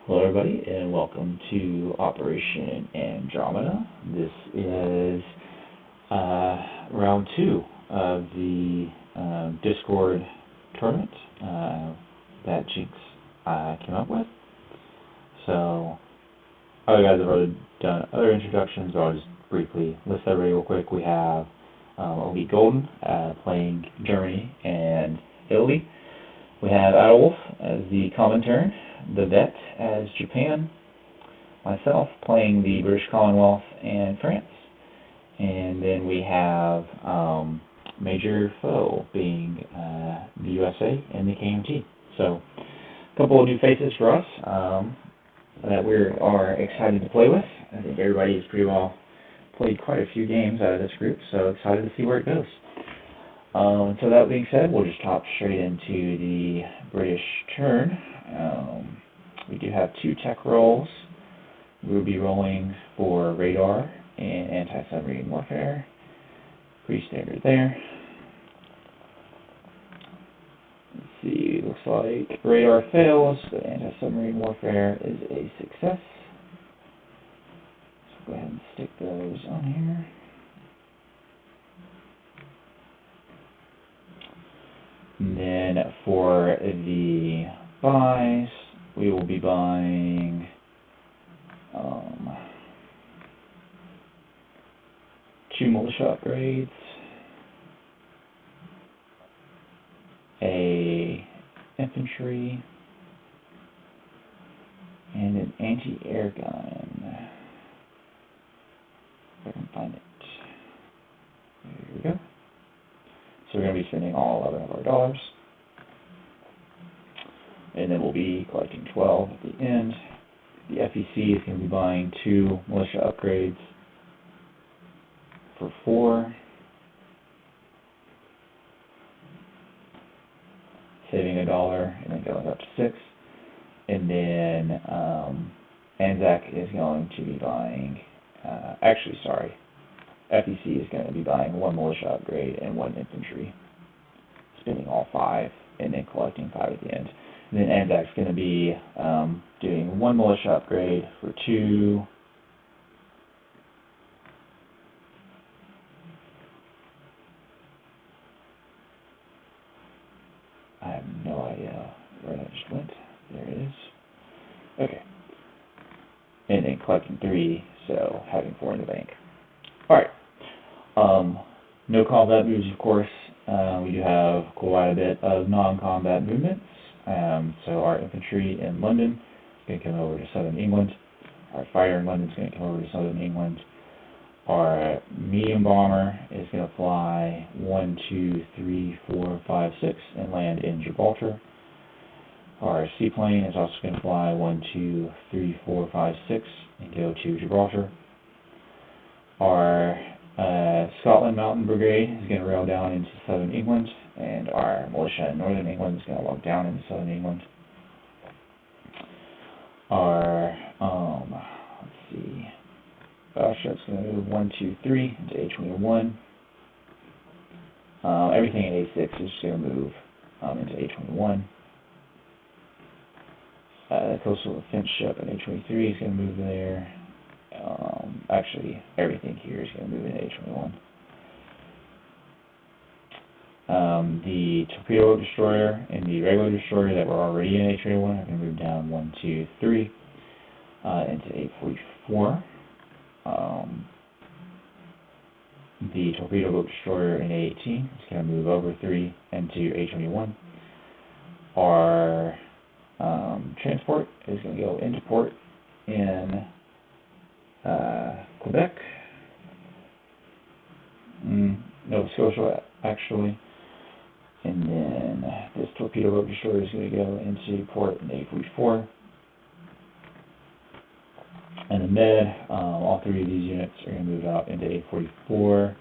Hello everybody and welcome to Operation Andromeda. This is round 2 of the Discord tournament that Jinx came up with. So other guys have already done other introductions, but I'll just briefly list everybody real quick. We have EliteGolden playing Germany and Italy. We have Adalwolf as the Comintern, TheVeteran as Japan, myself playing the British Commonwealth and France, and then we have MajorFOE being the USA and the KMT. So a couple of new faces for us that we are excited to play with. I think everybody has pretty well played quite a few games out of this group, so excited to see where it goes. So that being said, we'll just hop straight into the British turn. We do have 2 tech rolls. We'll be rolling for radar and anti-submarine warfare. Pretty standard there. Let's see, looks like radar fails, but anti-submarine warfare is a success. So go ahead and stick those on here. And then for the buys, we will be buying two militia upgrades, a infantry, and an anti-air gun. If I can find it. There we go. So we're going to be spending all 11 of our dollars. And then we'll be collecting 12 at the end. The FEC is going to be buying 2 militia upgrades for 4. Saving $1 and then going up to 6. And then Anzac is going to be buying, FEC is going to be buying 1 militia upgrade and 1 infantry, spending all 5, and then collecting 5 at the end. And then Anzac's going to be doing 1 militia upgrade for 2. I have no idea where that just went. There it is. Okay. And then collecting 3, so having 4 in the bank. Alright. No combat moves, of course. We do have quite a bit of non-combat movements. So our infantry in London is going to come over to southern England. Our fighter in London is going to come over to southern England. Our medium bomber is going to fly 1, 2, 3, 4, 5, 6 and land in Gibraltar. Our seaplane is also going to fly 1, 2, 3, 4, 5, 6 and go to Gibraltar. Our Scotland Mountain Brigade is going to rail down into southern England, and our militia in northern England is going to lug down into southern England. Our, let's see, battleship's going to move 1, 2, 3 into A21. Everything in A6 is just going to move into A21. The coastal defense ship in A23 is going to move there. Actually, everything here is going to move into A21. The torpedo destroyer and the regular destroyer that were already in A21 are going to move down 1, 2, 3 into A44. The torpedo boat destroyer in A18 is going to move over 3 into A21. Our transport is going to go into port in Quebec, Nova Scotia actually, and then this torpedo boat destroyer is going to go into port in A44. And the Med, all 3 of these units are going to move out into A44.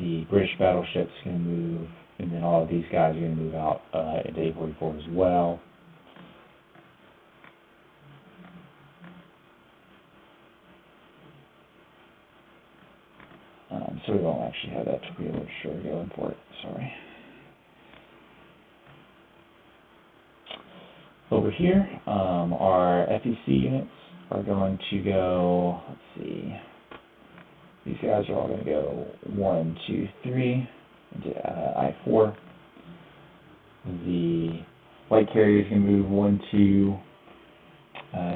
The British battleship is going to move, and then all of these guys are going to move out into A44 as well. So we won't actually have that torpedo destroyer going for it, sorry. Over here, our FEC units are going to go, let's see, these guys are all going to go 1, 2, 3 into I4. The light carrier is going to move 1, 2,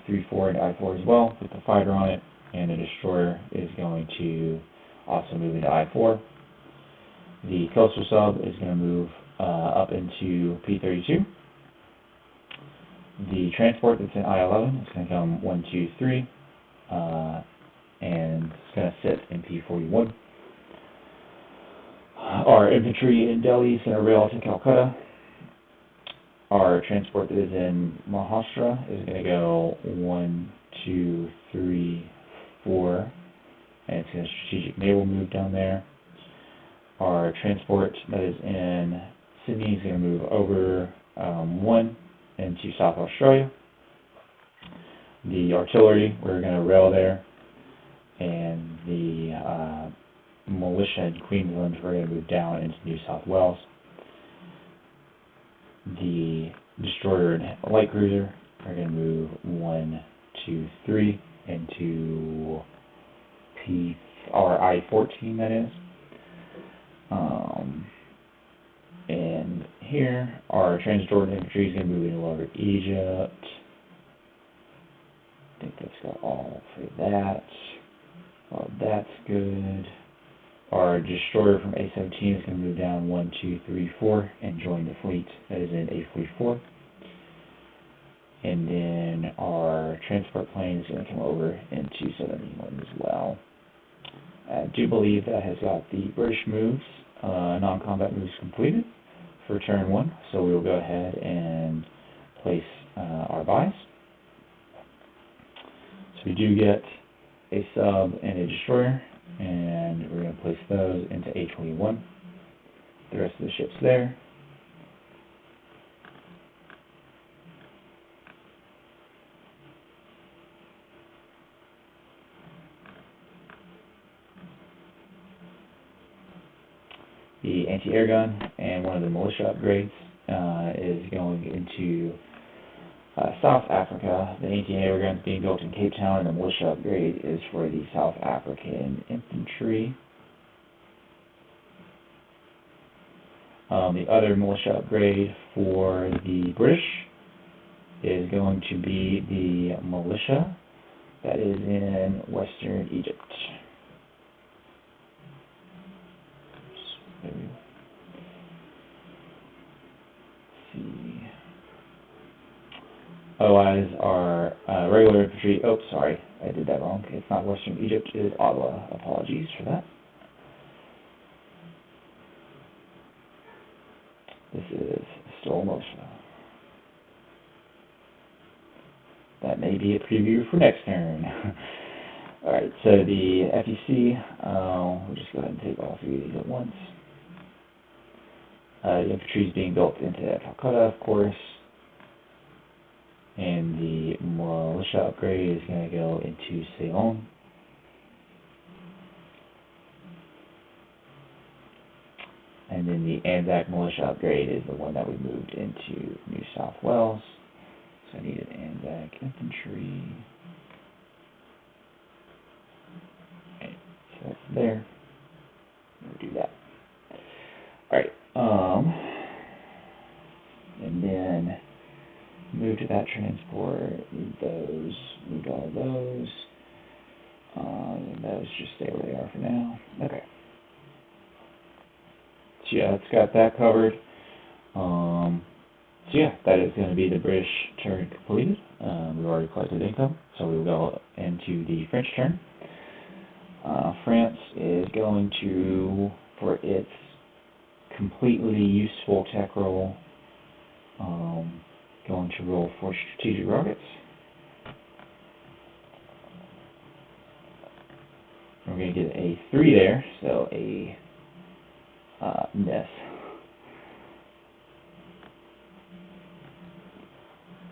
3, 4 into I4 as well with the fighter on it, and the destroyer is going to also move into I4. The coastal sub is going to move up into P32. The transport that's in I11 is going to come 1, 2, 3, and it's going to sit in P41. Our infantry in Delhi is going to rail to Calcutta. Our transport that is in Maharashtra is going to go 1, 2, 3, 4, and it's going to strategic naval move down there. Our transport that is in Sydney is going to move over 1 into South Australia. The artillery, we're going to rail there, and the militia in Queensland, we're going to move down into New South Wales. The destroyer and light cruiser are going to move 1, 2, 3 into I-14, that is. And here, our Transjordan infantry is going to move into Lower Egypt. I think that's got all for that. Well, that's good. Our destroyer from A-17 is going to move down 1, 2, 3, 4 and join the fleet that is in A-44. And then our transport plane is going to come over into 71 as well. I do believe that has got the British moves, non-combat moves completed for turn 1, so we will go ahead and place our buys. So we do get a sub and a destroyer, and we're going to place those into A21. The rest of the ships there. The anti-air gun and one of the militia upgrades is going into South Africa. The anti-air gun is being built in Cape Town, and the militia upgrade is for the South African infantry. The other militia upgrade for the British is going to be the militia that is in Western Egypt. Otherwise, our regular infantry, oh, sorry, I did that wrong. It's not Western Egypt, it is Ottawa. Apologies for that. This is still militia. That may be a preview for next turn. Alright, so the FEC, we'll just go ahead and take all 3 of these at once. The infantry is being built into Calcutta, of course. And the militia upgrade is going to go into Ceylon. And then the Anzac militia upgrade is the one that we moved into New South Wales. So I needed Anzac infantry. Okay, so that's there. We'll do that. Alright, and then move to that transport, move those, move all those, and those just stay where they are for now. Okay. So yeah, it's got that covered. So yeah, that is going to be the British turn completed. We've already collected income, so we will go into the French turn. France is going to, for its completely useful tech roll, going to roll 4 strategic rockets. We're going to get a 3 there, so a miss.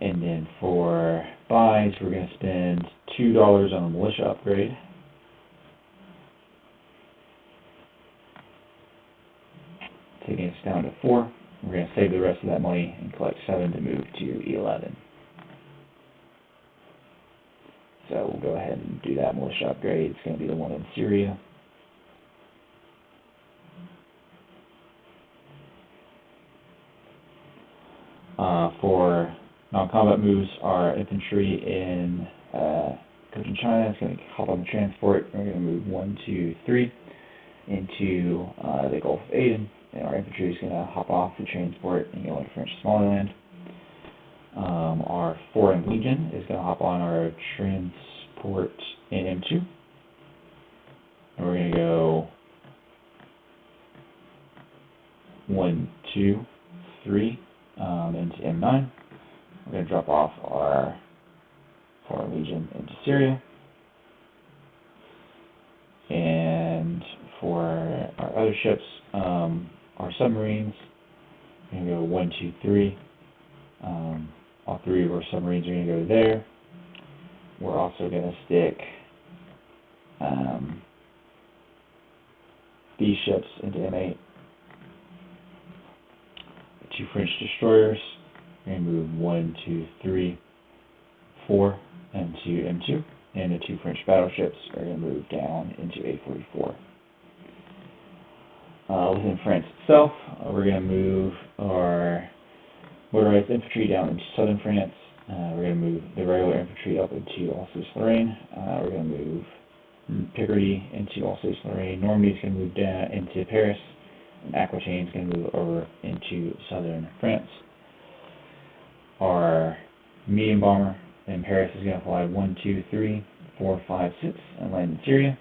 And then for buys, we're going to spend $2 on a militia upgrade. Taking us down to 4. We're going to save the rest of that money and collect 7 to move to 11. So we'll go ahead and do that militia upgrade. It's going to be the one in Syria. For non-combat moves, our infantry in Comintern is going to hop on the transport. We're going to move 1, 2, 3 into the Gulf of Aden, and our infantry is going to hop off the transport and go into French Somaliland. Our Foreign Legion is going to hop on our transport in M2, and we're going to go 1, 2, 3 into M9. We're going to drop off our Foreign Legion into Syria. And for our other ships, our submarines, we're going to go 1, 2, 3. All 3 of our submarines are going to go there. We're also going to stick these ships into M8. 2 French destroyers. We're going to move 1, 2, 3, 4 into M2. And the 2 French battleships are going to move down into A44. Within France itself, we're going to move our motorized infantry down into southern France. We're going to move the regular infantry up into Alsace-Lorraine. We're going to move Picardy into Alsace-Lorraine. Normandy is going to move down into Paris. And Aquitaine is going to move over into southern France. Our medium bomber in Paris is going to fly 1, 2, 3, 4, 5, 6 and land in Syria.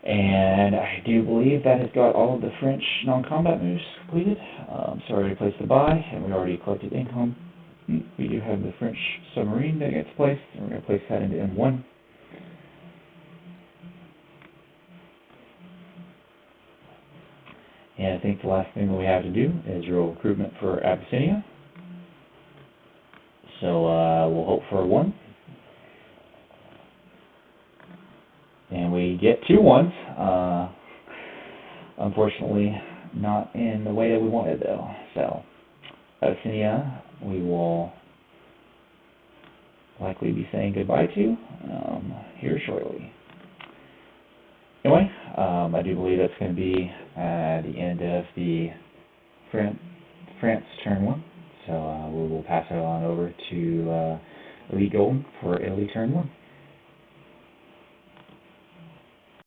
And I do believe that has got all of the French non-combat moves completed. So I already placed the buy, and we already collected income. We do have the French submarine that gets placed, and we're going to place that into M1. And I think the last thing that we have to do is roll recruitment for Abyssinia. So we'll hope for a 1. And we get 2 1s. Unfortunately, not in the way that we wanted, though. So, Abyssinia, we will likely be saying goodbye to here shortly. Anyway, I do believe that's going to be the end of the France turn 1. So we will pass it on over to EliteGolden for Italy turn 1.